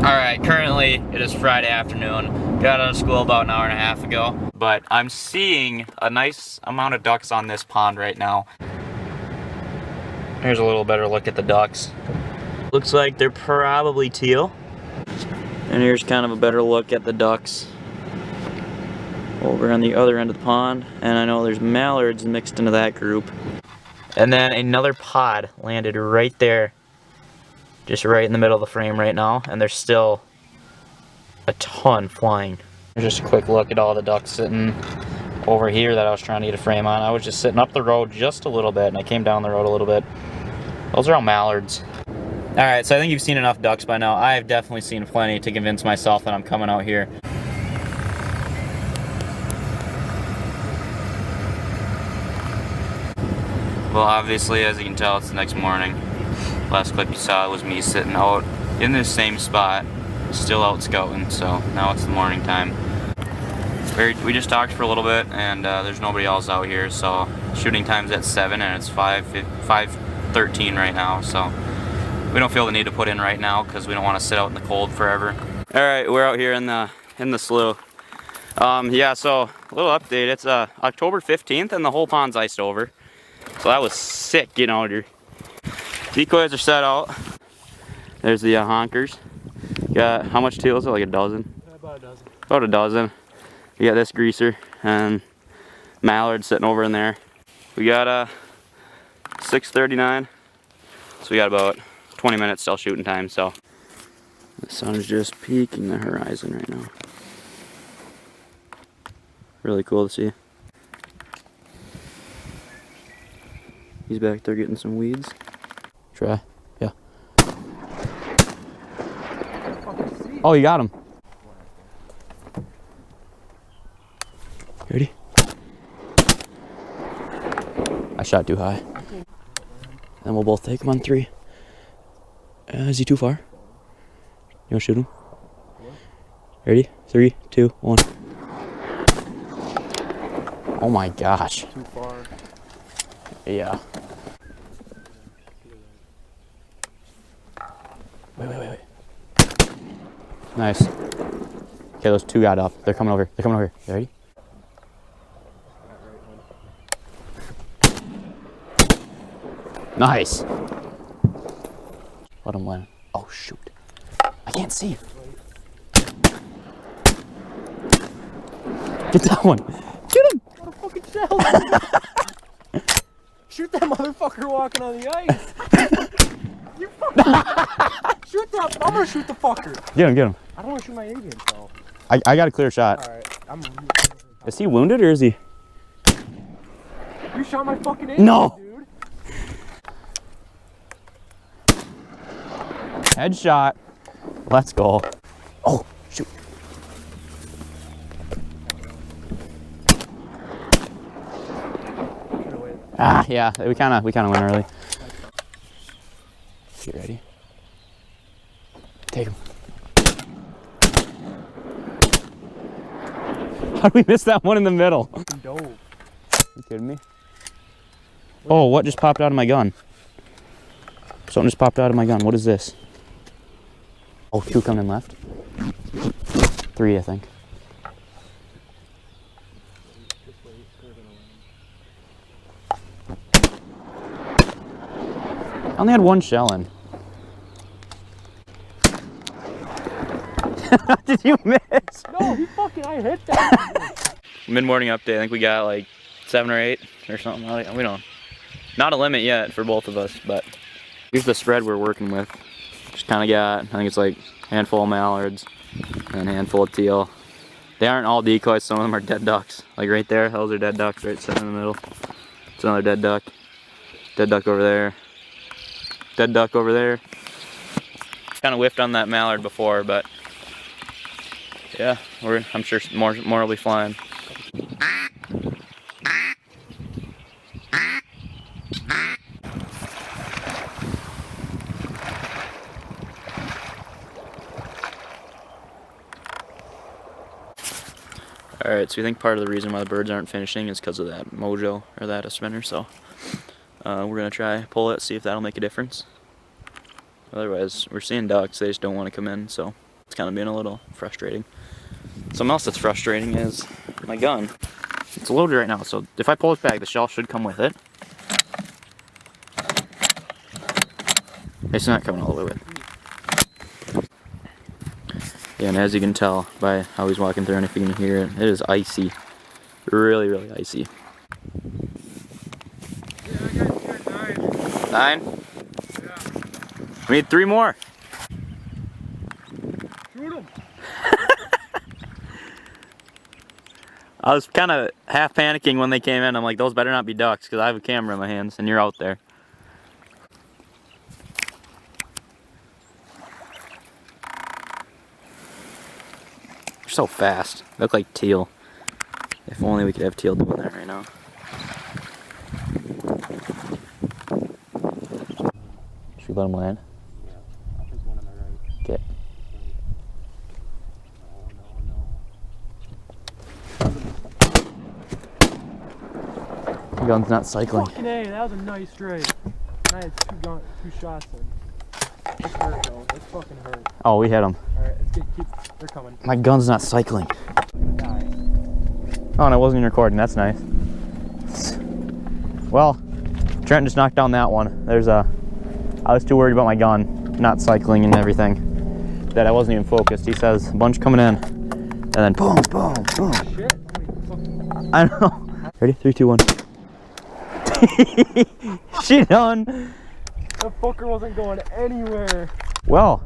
Alright, currently it is Friday afternoon. Got out of school about an hour and a half ago. But I'm seeing a nice amount of ducks on this pond right now. Here's a little better look at the ducks. Looks like they're probably teal. And here's kind of a better look at the ducks over on the other end of the pond. And I know there's mallards mixed into that group. And then another pod landed right there. Just right in the middle of the frame right now, and there's still a ton flying. Just a quick look at all the ducks sitting over here that I was trying to get a frame on. I was just sitting up the road just a little bit, and I came down the road a little bit. Those are all mallards. Alright, so I think you've seen enough ducks by now. I've definitely seen plenty to convince myself that I'm coming out here. Well, obviously, as you can tell, it's the next morning. Last clip you saw was me sitting out in this same spot, still out scouting, so now it's the morning time. We just talked for a little bit, and there's nobody else out here, so shooting time's at 7, and it's 5:13 right now, so we don't feel the need to put in right now because we don't want to sit out in the cold forever. Alright, we're out here in the slough. Yeah, so a little update. It's October 15th, and the whole pond's iced over. So that was sick getting out here. Decoys are set out. There's the honkers. Got, how much teal is it? Like a dozen? About a dozen. About a dozen. We got this greaser and mallard sitting over in there. We got 6:39. So we got about 20 minutes till shooting time. So the sun's just peeking the horizon right now. Really cool to see. He's back there getting some weeds. Try. Yeah. Oh, you got him. Ready? I shot too high. And we'll both take him on 3. Is he too far? You want to shoot him? Ready? 3, 2, 1. Oh my gosh. Too far. Yeah. Wait. Nice. Okay, those 2 got up. They're coming over. They're coming over. You ready? Nice. Let him land. Oh shoot. I can't see him. Get that one. Get him. What a fucking shell. Shoot that motherfucker walking on the ice. You fucking shoot that. I'm gonna shoot the fucker. Get him. I don't want to shoot my Indian, so. I got a clear shot. Alright, Is he wounded or is he? You shot my fucking Indian, No. dude. Headshot. Let's go. Oh, shoot. Ah, yeah, we kind of went early. You ready? Take him. How did we miss that one in the middle? Fucking dope. You kidding me? Oh, what just popped out of my gun? Something just popped out of my gun. What is this? Oh, 2 coming left. 3, I think. I only had 1 shell in. Did you miss? No, I hit that. Mid-morning update. I think we got like 7 or 8 or something. We don't. Not a limit yet for both of us, but here's the spread we're working with. Just kind of got, I think it's like a handful of mallards and a handful of teal. They aren't all decoys. Some of them are dead ducks. Like right there, those are dead ducks right sitting in the middle. It's another dead duck. Dead duck over there. Dead duck over there. Kind of whiffed on that mallard before, but yeah, I'm sure more will be flying. Alright, so we think part of the reason why the birds aren't finishing is because of that mojo, or that spinner, so we're going to try pull it, see if that'll make a difference. Otherwise, we're seeing ducks, they just don't want to come in, so It's kind of been a little frustrating. Something else that's frustrating is my gun. It's loaded right now, so if I pull it back, the shell should come with it. It's not coming all the way with. Yeah, and as you can tell by how he's walking through, and if you can hear it, it is icy. Really, really icy. Yeah, I got 9? Yeah. We need 3 more. Shoot him. I was kind of half panicking when they came in. I'm like, those better not be ducks, because I have a camera in my hands, and you're out there. They're so fast. They look like teal. If only we could have teal doing that right now. Should we let them land? Yeah, there's one on the right. Okay. The gun's not cycling. Fucking A, that was a nice straight. I had two shots in. That's hurt though. That's fucking hurt. Oh, we hit them. Alright, let's keep. They're coming. My gun's not cycling. I'm gonna die. Oh, and I wasn't even recording. That's nice. Well, Trent just knocked down that one. I was too worried about my gun not cycling and everything that I wasn't even focused. He says, a bunch coming in. And then boom, boom, boom. Shit. Fucking... I know. Ready? 3, 2, 1. She done. That fucker wasn't going anywhere. Well,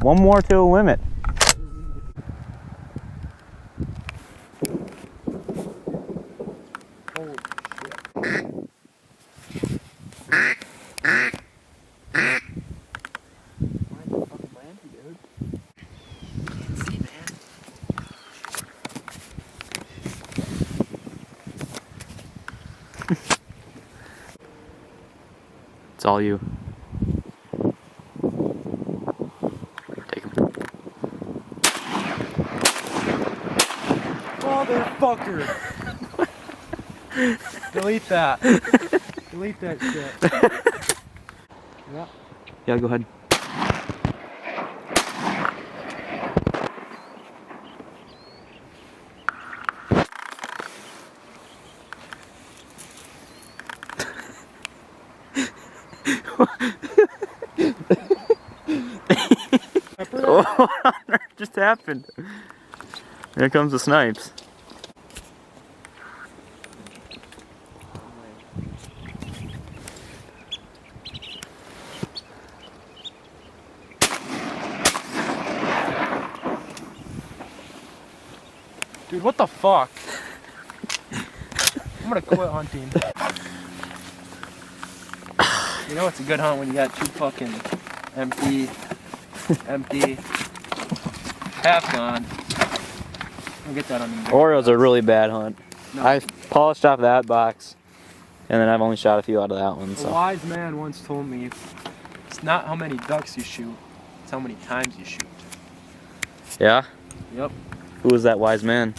one more to the limit. Holy shit. Why the fucking landing, dude? See, man. It's all you. Take him. Motherfucker! Delete that. Delete that shit. Yeah. Yeah, go ahead. What on earth just happened? Here comes the snipes. Dude, what the fuck? I'm gonna quit hunting. You know it's a good hunt when you got 2 fucking empty, half gone. I'll get that on the Orio's a really bad hunt. No. I polished off that box, and then I've only shot a few out of that one. A So wise man once told me, it's not how many ducks you shoot, it's how many times you shoot. yeah, Yep. who was that wise man?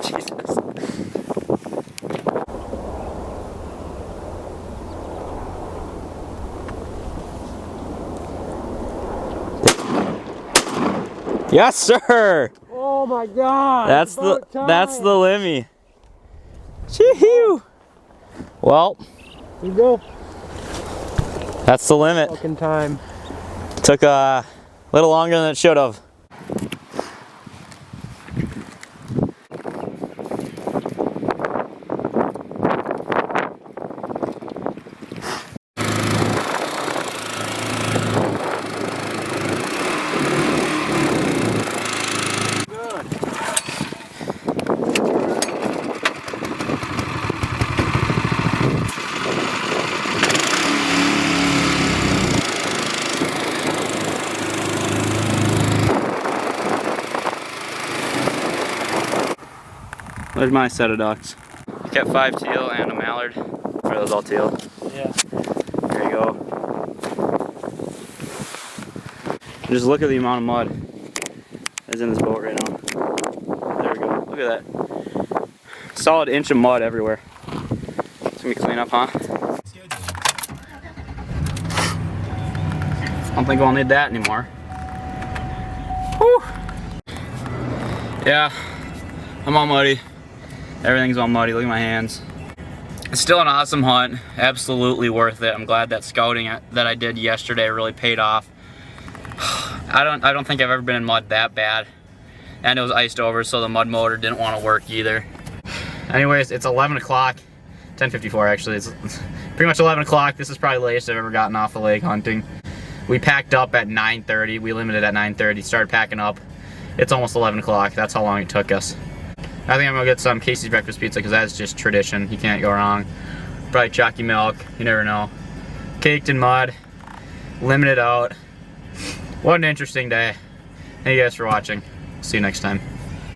Jesus. Yes, sir. Oh my god! That's the Limmy. Chee-hoo. Well, Here you go. that's the limit. Fucking time. Took a little longer than it should have. There's my set of ducks. You kept 5 teal and a mallard. Are those all teal? Yeah. There you go. Just look at the amount of mud that's in this boat right now. There we go. Look at that. Solid inch of mud everywhere. It's gonna be clean up, huh? don't think we'll need that anymore. Whew. Yeah, I'm all muddy. Everything's all muddy. Look at my hands. It's still an awesome hunt. Absolutely worth it. I'm glad that scouting that I did yesterday really paid off. I don't think I've ever been in mud that bad. And it was iced over, so the mud motor didn't want to work either. Anyways, it's 11 o'clock. 10:54 actually. It's pretty much 11 o'clock. This is probably the latest I've ever gotten off the lake hunting. We packed up at 9:30. We limited at 9:30. Started packing up. It's almost 11 o'clock. That's how long it took us. I think I'm gonna get some Casey's breakfast pizza because that's just tradition. You can't go wrong. Probably chalky milk. You never know. Caked in mud. Limited out. What an interesting day. Thank you guys for watching. See you next time.